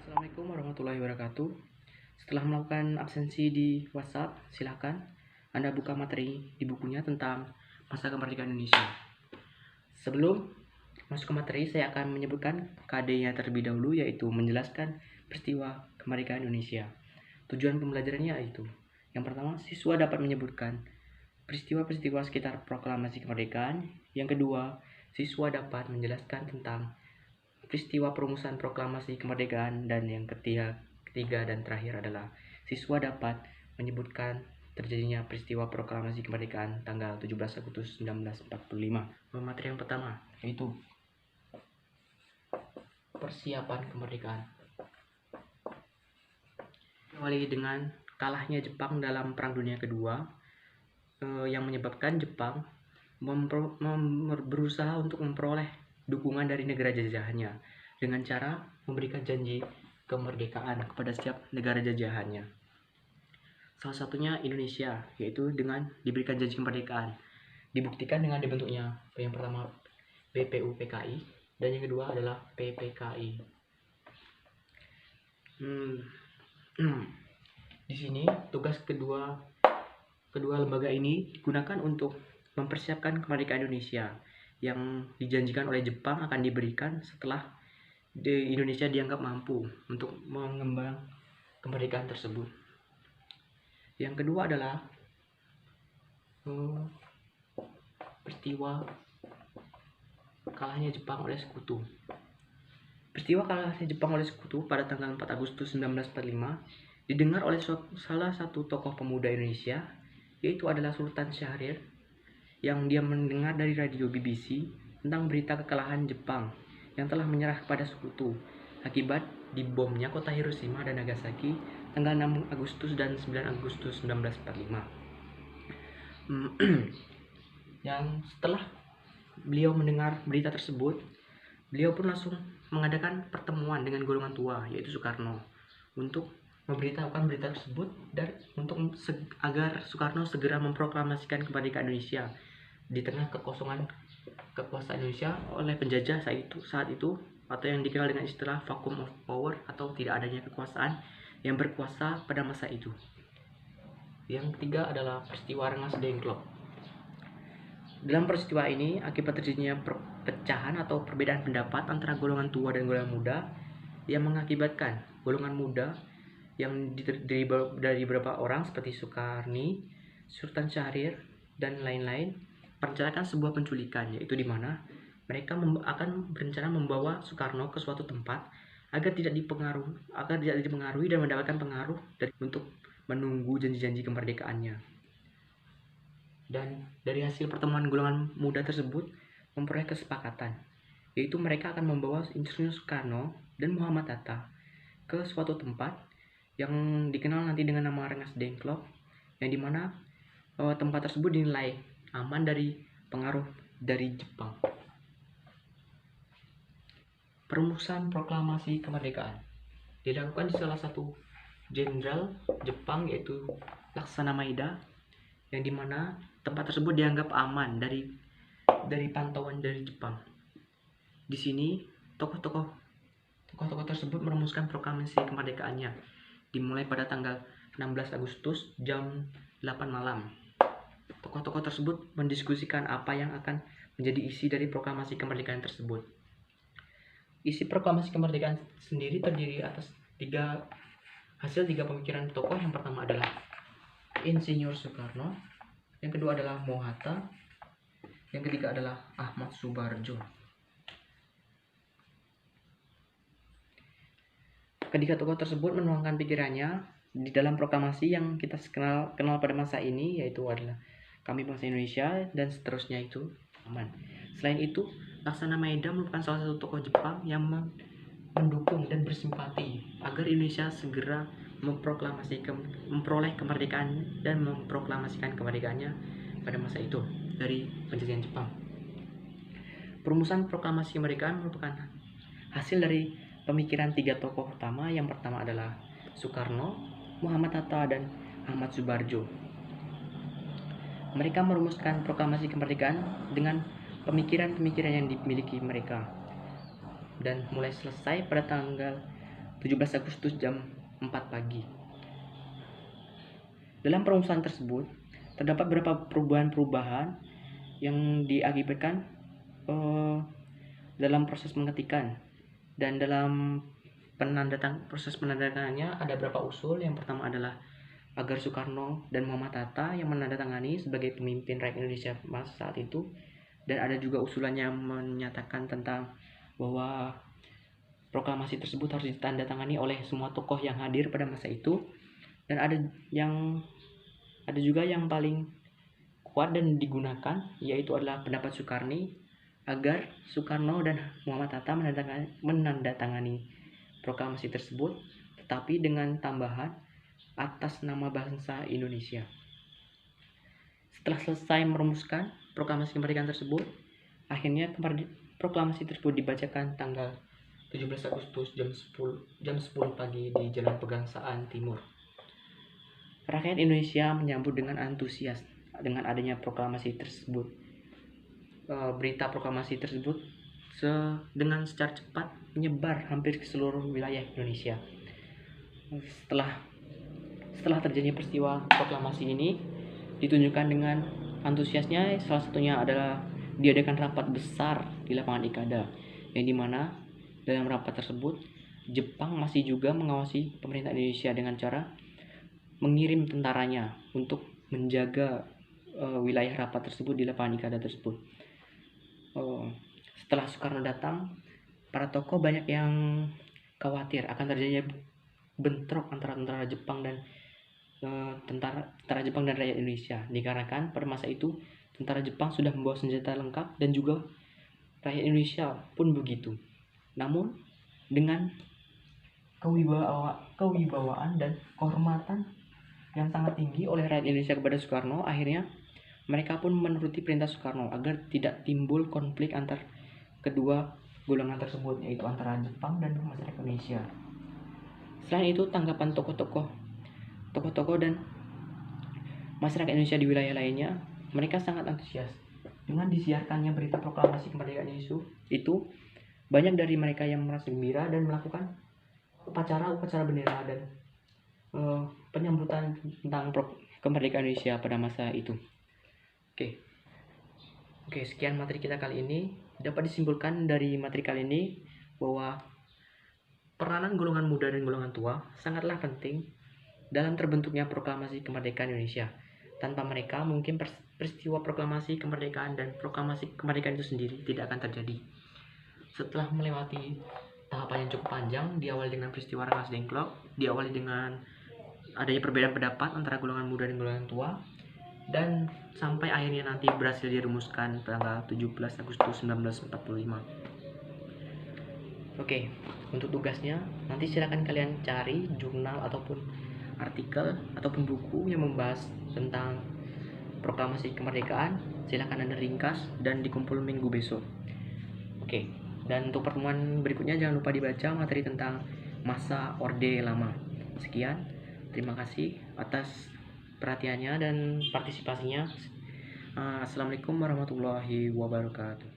Assalamualaikum warahmatullahi wabarakatuh. Setelah melakukan absensi di WhatsApp, silahkan Anda buka materi di bukunya tentang masa kemerdekaan Indonesia. Sebelum masuk ke materi, saya akan menyebutkan KD-nya terlebih dahulu, yaitu menjelaskan peristiwa kemerdekaan Indonesia. Tujuan pembelajarannya yaitu: yang pertama, siswa dapat menyebutkan peristiwa-peristiwa sekitar proklamasi kemerdekaan. Yang kedua, siswa dapat menjelaskan tentang peristiwa perumusan proklamasi kemerdekaan, dan yang ketiga dan terakhir adalah siswa dapat menyebutkan terjadinya peristiwa proklamasi kemerdekaan tanggal 17 Agustus 1945. Materi yang pertama yaitu persiapan kemerdekaan. Awali dengan kalahnya Jepang dalam Perang Dunia Kedua, yang menyebabkan Jepang berusaha untuk memperoleh dukungan dari negara jajahannya dengan cara memberikan janji kemerdekaan kepada setiap negara jajahannya. Salah satunya Indonesia, yaitu dengan diberikan janji kemerdekaan. Dibuktikan dengan dibentuknya yang pertama BPUPKI dan yang kedua adalah PPKI. Di sini tugas kedua lembaga ini digunakan untuk mempersiapkan kemerdekaan Indonesia yang dijanjikan oleh Jepang akan diberikan setelah Indonesia dianggap mampu untuk mengembang kemerdekaan tersebut. Yang kedua adalah peristiwa kalahnya Jepang oleh sekutu. Peristiwa kalahnya Jepang oleh sekutu pada tanggal 4 Agustus 1945 didengar oleh salah satu tokoh pemuda Indonesia, yaitu adalah Sultan Syahrir, yang dia mendengar dari radio BBC tentang berita kekalahan Jepang yang telah menyerah kepada sekutu akibat dibomnya kota Hiroshima dan Nagasaki tanggal 6 Agustus dan 9 Agustus 1945. Yang setelah beliau mendengar berita tersebut, beliau pun langsung mengadakan pertemuan dengan golongan tua, yaitu Soekarno, untuk memberitahukan berita tersebut dan agar Soekarno segera memproklamasikan kemerdekaan Indonesia di tengah kekosongan kekuasaan Indonesia oleh penjajah saat itu atau yang dikenal dengan istilah vacuum of power atau tidak adanya kekuasaan yang berkuasa pada masa itu. Yang ketiga adalah peristiwa Rengas Dengklok. Dalam peristiwa ini, akibat terjadinya perpecahan atau perbedaan pendapat antara golongan tua dan golongan muda yang mengakibatkan golongan muda yang dari beberapa orang seperti Soekarni, Sultan Syahrir, dan lain-lain merencanakan sebuah penculikan, yaitu di mana mereka akan berencana membawa Soekarno ke suatu tempat agar tidak dipengaruhi dan mendapatkan pengaruh untuk menunggu janji-janji kemerdekaannya. Dan dari hasil pertemuan golongan muda tersebut memperoleh kesepakatan, yaitu mereka akan membawa insinyur Soekarno dan Muhammad Hatta ke suatu tempat yang dikenal nanti dengan nama Rengas Dengklok, yang dimana tempat tersebut dinilai aman dari pengaruh dari Jepang. Perumusan proklamasi kemerdekaan dilakukan di salah satu jenderal Jepang, yaitu Laksana Maeda, yang dimana tempat tersebut dianggap aman dari pantauan dari Jepang. Di sini tokoh-tokoh tersebut merumuskan proklamasi kemerdekaannya dimulai pada tanggal 16 Agustus jam 8 malam. Tokoh-tokoh tersebut mendiskusikan apa yang akan menjadi isi dari proklamasi kemerdekaan tersebut. Isi proklamasi kemerdekaan sendiri terdiri atas hasil tiga pemikiran tokoh. Yang pertama adalah Insinyur Soekarno, yang kedua adalah Hatta, yang ketiga adalah Ahmad Subarjo. Ketiga tokoh tersebut menuangkan pikirannya di dalam proklamasi yang kita kenal pada masa ini, yaitu adalah kami bangsa Indonesia dan seterusnya itu aman. Selain itu, Laksana Maeda merupakan salah satu tokoh Jepang yang mendukung dan bersimpati agar Indonesia segera memperoleh kemerdekaan dan memproklamasikan kemerdekaannya pada masa itu dari penjajahan Jepang. Perumusan proklamasi kemerdekaan merupakan hasil dari pemikiran tiga tokoh utama. Yang pertama adalah Soekarno, Muhammad Hatta, dan Ahmad Subarjo. Mereka merumuskan proklamasi kemerdekaan dengan pemikiran-pemikiran yang dimiliki mereka, dan mulai selesai pada tanggal 17 Agustus jam 4 pagi. Dalam perumusan tersebut, terdapat beberapa perubahan-perubahan yang diakibatkan dalam proses pengetikan, dan dalam proses penandatangannya ada beberapa usul. Yang pertama adalah agar Soekarno dan Muhammad Hatta yang menandatangani sebagai pemimpin rakyat Indonesia masa saat itu, dan ada juga usulan yang menyatakan tentang bahwa proklamasi tersebut harus ditandatangani oleh semua tokoh yang hadir pada masa itu. Dan ada juga yang paling kuat dan digunakan, yaitu adalah pendapat Soekarni agar Soekarno dan Muhammad Hatta menandatangani proklamasi tersebut, tetapi dengan tambahan atas nama bangsa Indonesia. Setelah selesai merumuskan proklamasi kemerdekaan tersebut, akhirnya proklamasi tersebut dibacakan tanggal 17 Agustus jam 10 pagi di Jalan Pegangsaan Timur. Rakyat Indonesia menyambut dengan antusias dengan adanya proklamasi tersebut. Berita proklamasi tersebut dengan secara cepat menyebar hampir ke seluruh wilayah Indonesia. Setelah terjadinya peristiwa proklamasi ini, ditunjukkan dengan antusiasnya, salah satunya adalah diadakan rapat besar di lapangan Ikada, yang dimana dalam rapat tersebut Jepang masih juga mengawasi pemerintah Indonesia dengan cara mengirim tentaranya untuk menjaga wilayah rapat tersebut di lapangan Ikada tersebut. Setelah Soekarno datang, para tokoh banyak yang khawatir akan terjadinya bentrok antara tentara Jepang dan tentara Jepang dan rakyat Indonesia, dikarenakan pada masa itu tentara Jepang sudah membawa senjata lengkap dan juga rakyat Indonesia pun begitu. Namun dengan kewibawaan dan kehormatan yang sangat tinggi oleh rakyat Indonesia kepada Soekarno, akhirnya mereka pun menuruti perintah Soekarno agar tidak timbul konflik antar kedua golongan tersebut, yaitu antara Jepang dan masyarakat Indonesia. Selain itu, tanggapan tokoh-tokoh dan masyarakat Indonesia di wilayah lainnya, mereka sangat antusias dengan disiarkannya berita proklamasi kemerdekaan itu. Banyak dari mereka yang merasa gembira dan melakukan upacara bendera dan penyambutan tentang kemerdekaan Indonesia pada masa itu. Oke, sekian materi kita kali ini. Dapat disimpulkan dari materi kali ini bahwa peranan golongan muda dan golongan tua sangatlah penting dalam terbentuknya proklamasi kemerdekaan Indonesia. Tanpa mereka, mungkin peristiwa proklamasi kemerdekaan dan proklamasi kemerdekaan itu sendiri tidak akan terjadi. Setelah melewati tahapan yang cukup panjang, diawali dengan peristiwa Rengas Dengklok, diawali dengan adanya perbedaan pendapat antara golongan muda dan golongan tua, dan sampai akhirnya nanti berhasil dirumuskan tanggal 17 Agustus 1945. Oke, untuk tugasnya nanti silakan kalian cari jurnal ataupun artikel ataupun buku yang membahas tentang proklamasi kemerdekaan. Silakan Anda ringkas dan dikumpul minggu besok. Oke, dan untuk pertemuan berikutnya jangan lupa dibaca materi tentang masa Orde Lama. Sekian, terima kasih atas perhatiannya dan partisipasinya. Assalamualaikum warahmatullahi wabarakatuh.